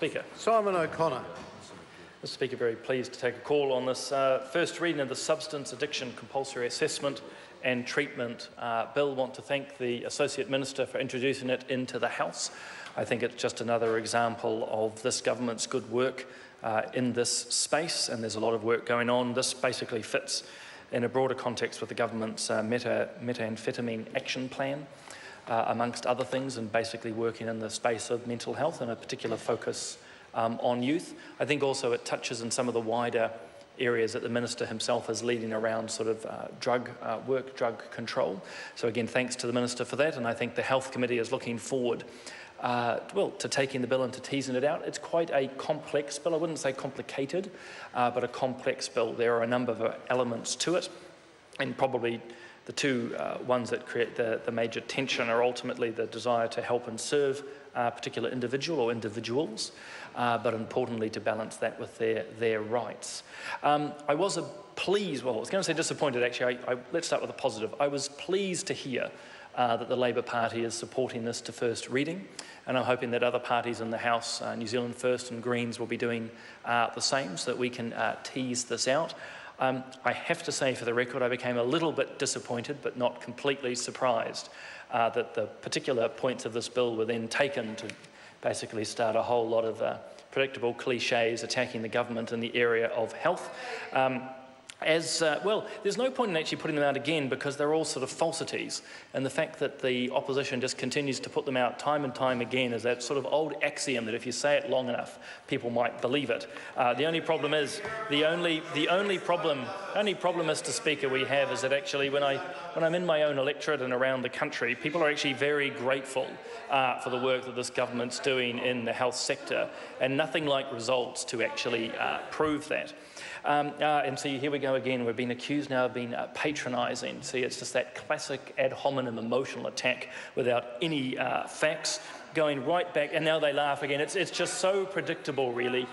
Speaker. Simon O'Connor. Mr Speaker, very pleased to take a call on this first reading of the Substance Addiction Compulsory Assessment and Treatment Bill. I want to thank the Associate Minister for introducing it into the House. I think it's just another example of this government's good work in this space, and there's a lot of work going on. This basically fits in a broader context with the government's methamphetamine action plan, amongst other things, and basically working in the space of mental health and a particular focus on youth. I think also it touches on some of the wider areas that the Minister himself is leading around sort of drug control. So again, thanks to the Minister for that, and I think the Health Committee is looking forward to taking the bill and to teasing it out. It's quite a complex bill. I wouldn't say complicated, but a complex bill. There are a number of elements to it, and probably the two ones that create the major tension are ultimately the desire to help and serve a particular individual or individuals, but importantly to balance that with their rights. I was pleased, well, I was going to say disappointed actually, let's start with a positive. I was pleased to hear that the Labour Party is supporting this to first reading, and I'm hoping that other parties in the House, New Zealand First and Greens, will be doing the same so that we can tease this out. I have to say for the record I became a little bit disappointed but not completely surprised that the particular points of this bill were then taken to basically start a whole lot of predictable cliches attacking the government in the area of health. Well, there's no point in actually putting them out again because they're all sort of falsities, and the fact that the opposition just continues to put them out time and time again is that sort of old axiom that if you say it long enough, people might believe it. The only problem, Mr. Speaker, we have is that actually when I'm in my own electorate and around the country, people are actually very grateful for the work that this government's doing in the health sector, and nothing like results to actually prove that. And so here we go again. We're being accused now of being patronising. See, it's just that classic ad hominem emotional attack without any facts, going right back, and now they laugh again. It's just so predictable, really.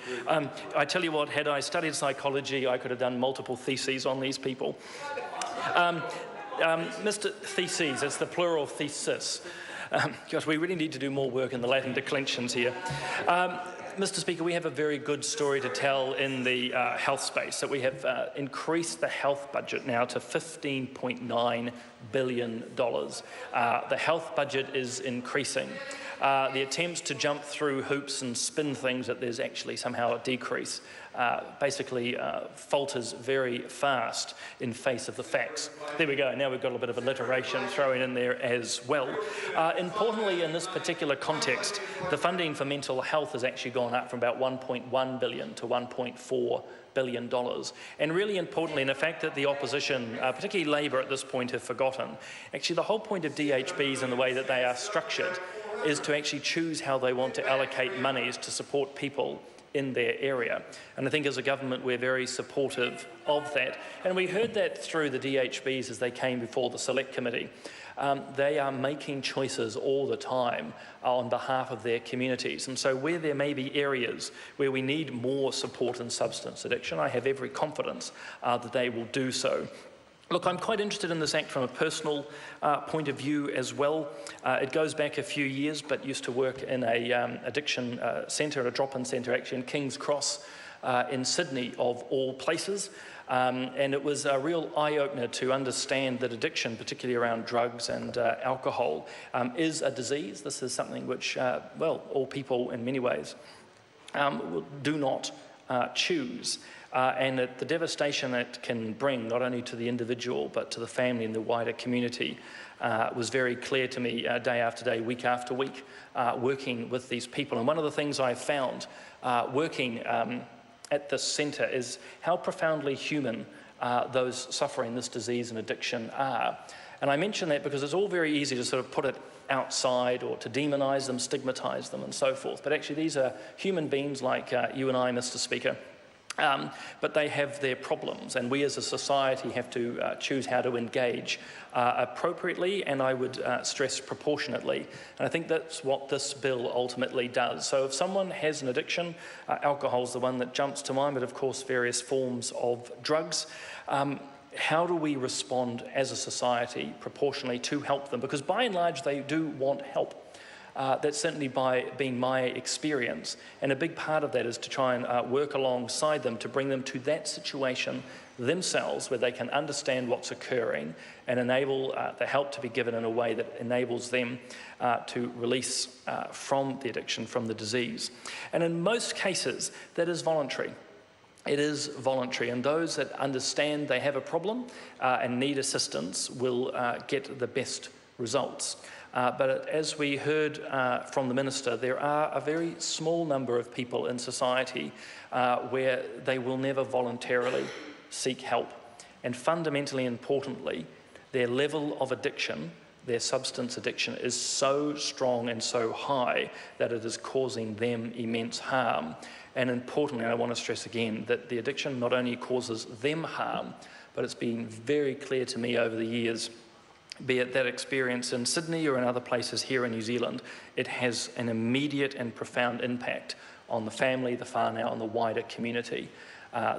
I tell you what, had I studied psychology, I could have done multiple theses on these people. Mr. Theses, it's the plural thesis. Gosh, we really need to do more work in the Latin declensions here. Mr. Speaker, we have a very good story to tell in the health space, that we have increased the health budget now to $15.9 billion. The health budget is increasing. The attempts to jump through hoops and spin things that there's actually somehow a decrease basically falters very fast in face of the facts. There we go. Now we've got a bit of alliteration thrown in there as well. Importantly, in this particular context, the funding for mental health has actually gone up from about $1.1 billion to $1.4 billion. And really importantly, and the fact that the opposition, particularly Labour at this point, have forgotten, actually the whole point of DHBs and the way that they are structured is to actually choose how they want to allocate monies to support people in their area. And I think as a government we're very supportive of that. And we heard that through the DHBs as they came before the Select Committee. They are making choices all the time on behalf of their communities. And so where there may be areas where we need more support in substance addiction, I have every confidence that they will do so. Look, I'm quite interested in this Act from a personal point of view as well. It goes back a few years, but used to work in a addiction centre, a drop-in centre actually in King's Cross in Sydney, of all places. And it was a real eye-opener to understand that addiction, particularly around drugs and alcohol, is a disease. This is something which, well, all people in many ways do not choose. And the devastation it can bring, not only to the individual, but to the family and the wider community, was very clear to me day after day, week after week, working with these people. And one of the things I found working at this centre is how profoundly human those suffering this disease and addiction are. And I mention that because it's all very easy to sort of put it outside or to demonise them, stigmatise them and so forth. But actually these are human beings like you and I, Mr. Speaker. But they have their problems, and we as a society have to choose how to engage appropriately, and I would stress proportionately. And I think that's what this bill ultimately does. So if someone has an addiction, alcohol is the one that jumps to mind, but of course various forms of drugs, how do we respond as a society proportionally to help them? Because by and large they do want help. That's certainly been my experience, and a big part of that is to try and work alongside them to bring them to that situation themselves where they can understand what's occurring and enable the help to be given in a way that enables them to release from the addiction, from the disease. And in most cases, that is voluntary. It is voluntary, and those that understand they have a problem and need assistance will get the best results. But as we heard from the Minister, there are a very small number of people in society where they will never voluntarily seek help. And fundamentally importantly, their level of addiction, their substance addiction, is so strong and so high that it is causing them immense harm. And importantly, I want to stress again that the addiction not only causes them harm, but it's been very clear to me over the years, be it that experience in Sydney or in other places here in New Zealand, it has an immediate and profound impact on the family, the whānau, and the wider community.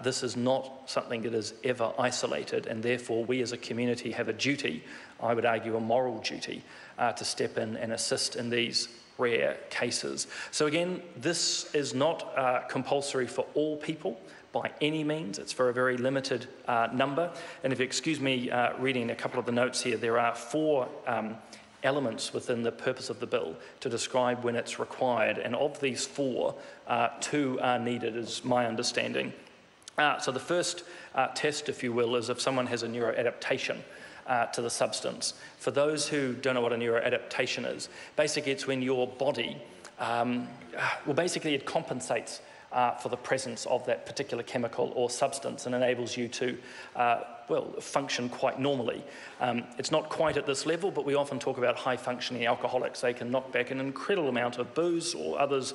This is not something that is ever isolated, and therefore we as a community have a duty, I would argue a moral duty, to step in and assist in these rare cases. So again, this is not compulsory for all people by any means. It's for a very limited number. And if you excuse me reading a couple of the notes here, there are 4 elements within the purpose of the bill to describe when it's required. And of these 4, 2 are needed, is my understanding. So the first test, if you will, is if someone has a neuroadaptation to the substance. For those who don't know what a neuroadaptation is, basically it's when your body, basically it compensates for the presence of that particular chemical or substance and enables you to, function quite normally. It's not quite at this level, but we often talk about high-functioning alcoholics. They can knock back an incredible amount of booze, or others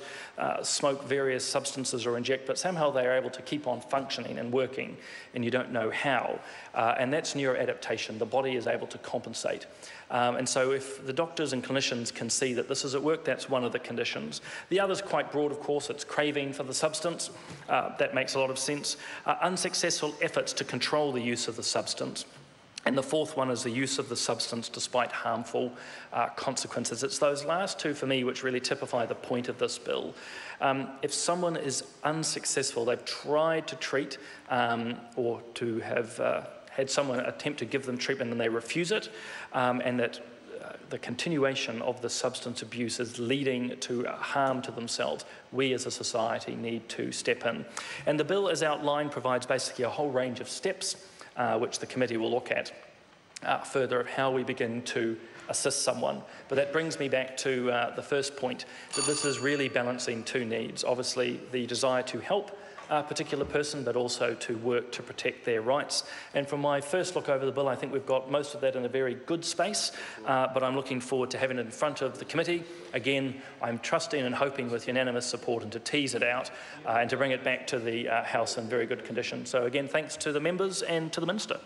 smoke various substances or inject, but somehow they are able to keep on functioning and working, and you don't know how. And that's neuroadaptation. The body is able to compensate. And so if the doctors and clinicians can see that this is at work, that's one of the conditions. The other's quite broad, of course. It's craving for the substance. That makes a lot of sense. Unsuccessful efforts to control the use of the substance. And the 4th one is the use of the substance despite harmful consequences. It's those last 2 for me which really typify the point of this bill. If someone is unsuccessful, they've tried to treat or to have had someone attempt to give them treatment and they refuse it, and that the continuation of the substance abuse is leading to harm to themselves, we as a society need to step in. And the bill, as outlined, provides basically a whole range of steps which the committee will look at further of how we begin to assist someone. But that brings me back to the first point, that this is really balancing 2 needs. Obviously, the desire to help a particular person, but also to work to protect their rights. And from my first look over the bill, I think we've got most of that in a very good space, but I'm looking forward to having it in front of the committee. Again, I'm trusting and hoping with unanimous support and to tease it out and to bring it back to the House in very good condition. So again, thanks to the members and to the Minister.